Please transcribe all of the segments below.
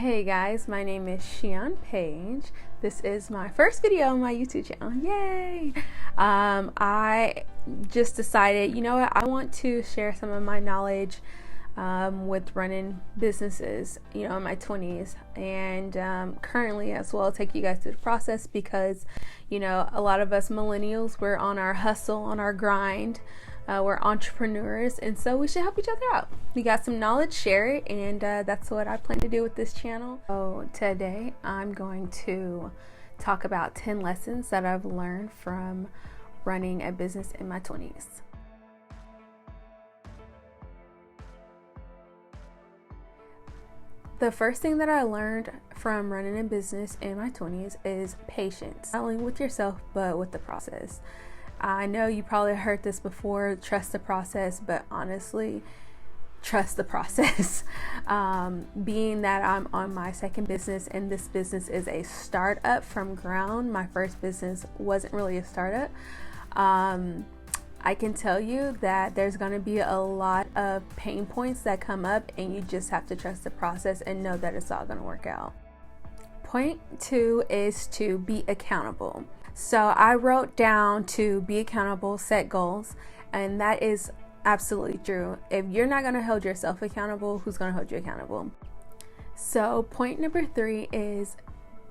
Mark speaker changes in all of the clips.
Speaker 1: Hey guys, my name is Shion Page. This is my first video on my YouTube channel. Yay! I just decided, you know what, I want to share some of my knowledge with running businesses, you know, in my 20s and currently as well, take you guys through the process because, you know, a lot of us millennials, we're on our hustle, on our grind. We're entrepreneurs, and so we should help each other out. We got some knowledge, share it, and that's what I plan to do with this channel. So today I'm going to talk about 10 lessons that I've learned from running a business in my 20s. The first thing that I learned from running a business in my 20s is patience, not only with yourself, but with the process. I know you probably heard this before, trust the process, but honestly, trust the process. Being that I'm on my second business and this business is a startup from ground, my first business wasn't really a startup. I can tell you that there's going to be a lot of pain points that come up, and you just have to trust the process and know that it's all going to work out. Point 2 is to be accountable. So I wrote down to be accountable, set goals, and that is absolutely true. If you're not going to hold yourself accountable, who's going to hold you accountable? So point number 3 is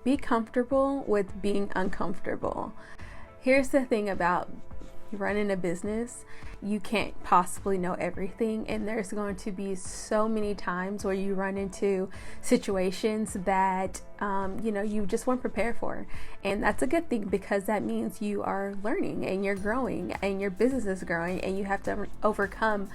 Speaker 1: be comfortable with being uncomfortable. Here's the thing about running a business. You can't possibly know everything, and there's going to be so many times where you run into situations that you know, you just weren't prepared for, and that's a good thing because that means you are learning and you're growing and your business is growing, and you have to overcome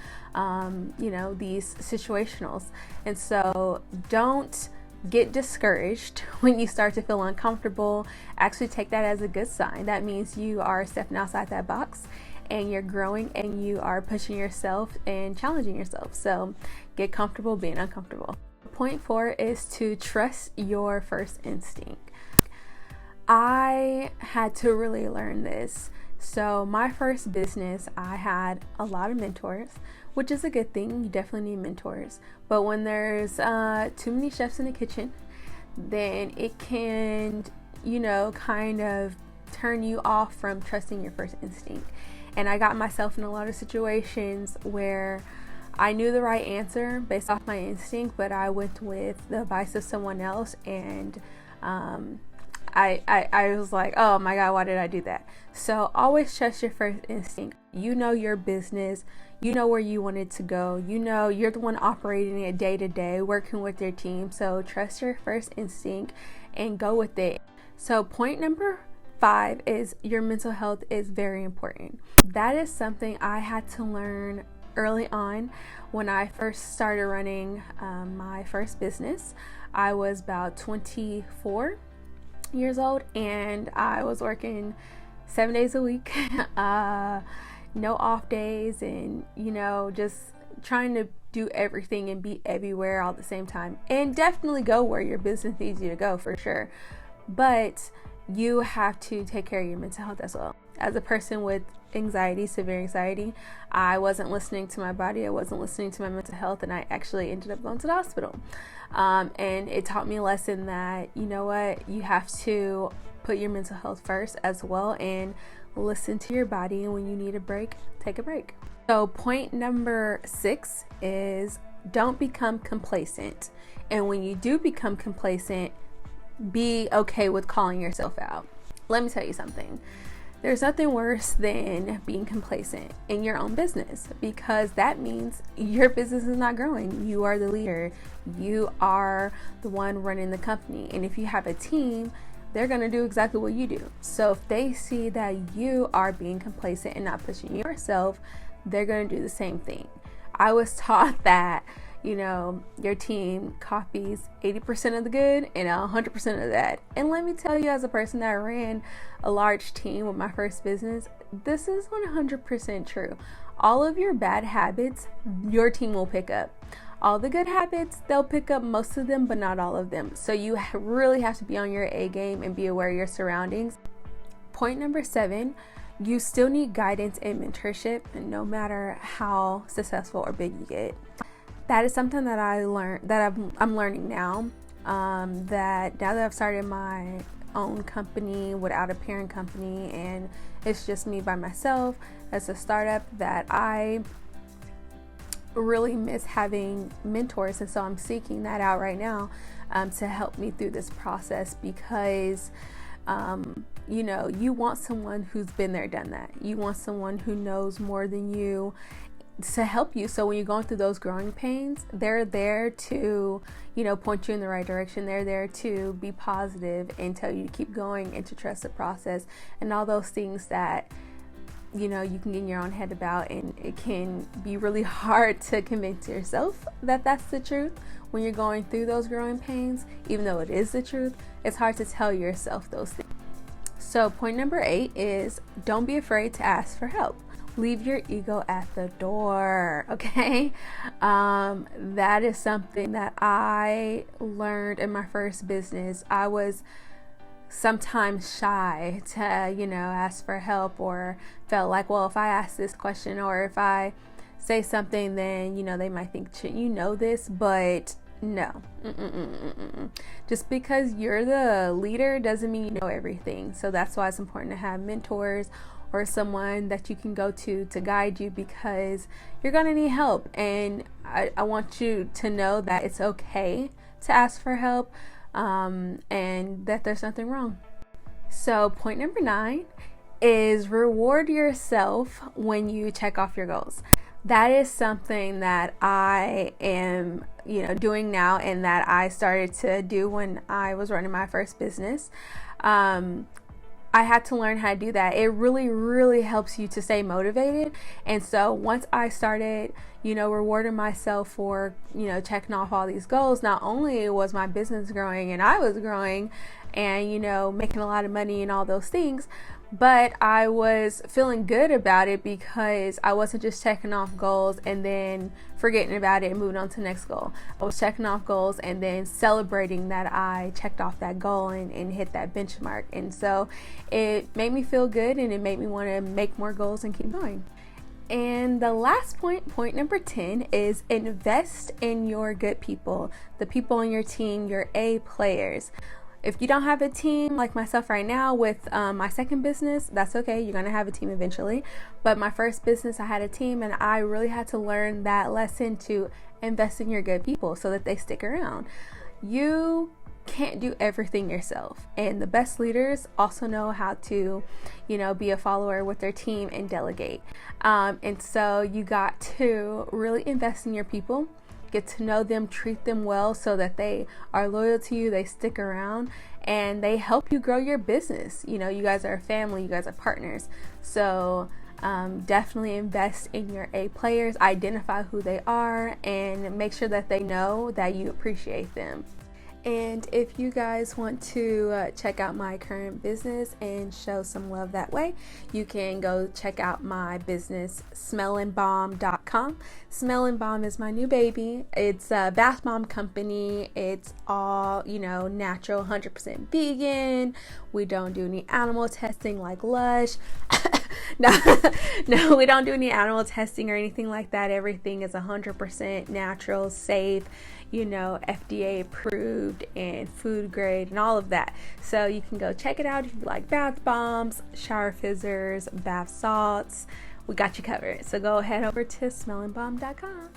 Speaker 1: you know, these situationals. And so don't get discouraged when you start to feel uncomfortable. Actually take that as a good sign. That means you are stepping outside that box and you're growing and you are pushing yourself and challenging yourself. So get comfortable being uncomfortable. Point 4 is to trust your first instinct. I had to really learn this. So my first business, I had a lot of mentors, which is a good thing. You definitely need mentors. But when there's too many chefs in the kitchen, then it can, you know, kind of turn you off from trusting your first instinct. And I got myself in a lot of situations where I knew the right answer based off my instinct, but I went with the advice of someone else, and I was like, oh my God, why did I do that? So always trust your first instinct. You know your business, you know where you want it to go, you know you're the one operating it day to day, working with your team. So trust your first instinct and go with it. So point number 5 is your mental health is very important. That is something I had to learn early on when I first started running my first business. I was about 24 years old and I was working 7 days a week, no off days, and you know, just trying to do everything and be everywhere all at the same time, and definitely go where your business needs you to go for sure, but you have to take care of your mental health as well. As a person with anxiety, severe anxiety, I wasn't listening to my body, I wasn't listening to my mental health, and I actually ended up going to the hospital. And it taught me a lesson that, you know what, you have to put your mental health first as well and listen to your body, and when you need a break, take a break. So point number 6 is don't become complacent. And when you do become complacent, be okay with calling yourself out. Let me tell you something. There's nothing worse than being complacent in your own business, because that means your business is not growing. You are the leader. You are the one running the company. And if you have a team, they're going to do exactly what you do. So if they see that you are being complacent and not pushing yourself, they're going to do the same thing. I was taught that, you know, your team copies 80% of the good and 100% of that. And let me tell you, as a person that ran a large team with my first business, this is 100% true. All of your bad habits, your team will pick up. All the good habits, they'll pick up most of them, but not all of them. So you really have to be on your A game and be aware of your surroundings. Point number 7, you still need guidance and mentorship, and no matter how successful or big you get. That is something that I learned, that I'm learning now. that now that I've started my own company without a parent company and it's just me by myself as a startup, that I really miss having mentors, and so I'm seeking that out right now to help me through this process, because you want someone who's been there, done that. You want someone who knows more than you to help you. So when you're going through those growing pains, they're there to, point you in the right direction. They're there to be positive and tell you to keep going and to trust the process, and all those things that you can get in your own head about, and it can be really hard to convince yourself that that's the truth when you're going through those growing pains. Even though it is the truth, it's hard to tell yourself those things. So point number 8 is don't be afraid to ask for help. Leave your ego at the door, okay? That is something that I learned in my first business. I was sometimes shy to, ask for help, or felt like, well, if I ask this question or if I say something, then, they might think, shouldn't you know this? But no. Just because you're the leader doesn't mean you know everything. So that's why it's important to have mentors or someone that you can go to guide you, because you're going to need help. And I want you to know that it's okay to ask for help, and that there's nothing wrong. So point number 9 is reward yourself when you check off your goals. That is something that I am, doing now, and that I started to do when I was running my first business. I had to learn how to do that. It really, really helps you to stay motivated. And so once I started, rewarding myself for, checking off all these goals, not only was my business growing and I was growing and, making a lot of money and all those things, but I was feeling good about it, because I wasn't just checking off goals and then forgetting about it and moving on to the next goal. I was checking off goals and then celebrating that I checked off that goal and hit that benchmark. And so it made me feel good, and it made me want to make more goals and keep going. And the last point number 10, is invest in your good people, the people on your team, your A players. If you don't have a team like myself right now with my second business, that's okay. You're going to have a team eventually. But my first business, I had a team, and I really had to learn that lesson to invest in your good people so that they stick around. You can't do everything yourself. And the best leaders also know how to, be a follower with their team and delegate. And so you got to really invest in your people. Get to know them, treat them well so that they are loyal to you, they stick around, and they help you grow your business. You guys are a family, you guys are partners. So definitely invest in your A players, identify who they are, and make sure that they know that you appreciate them. And if you guys want to check out my current business and show some love that way, you can go check out my business, smellandbalm.com. Smell and Balm is my new baby. It's a bath bomb company. It's all, natural, 100% vegan. We don't do any animal testing like Lush. No, we don't do any animal testing or anything like that. Everything is 100% natural, safe, FDA approved and food grade and all of that. So you can go check it out if you like bath bombs, shower fizzers, bath salts. We got you covered. So go head over to smellandbalm.com.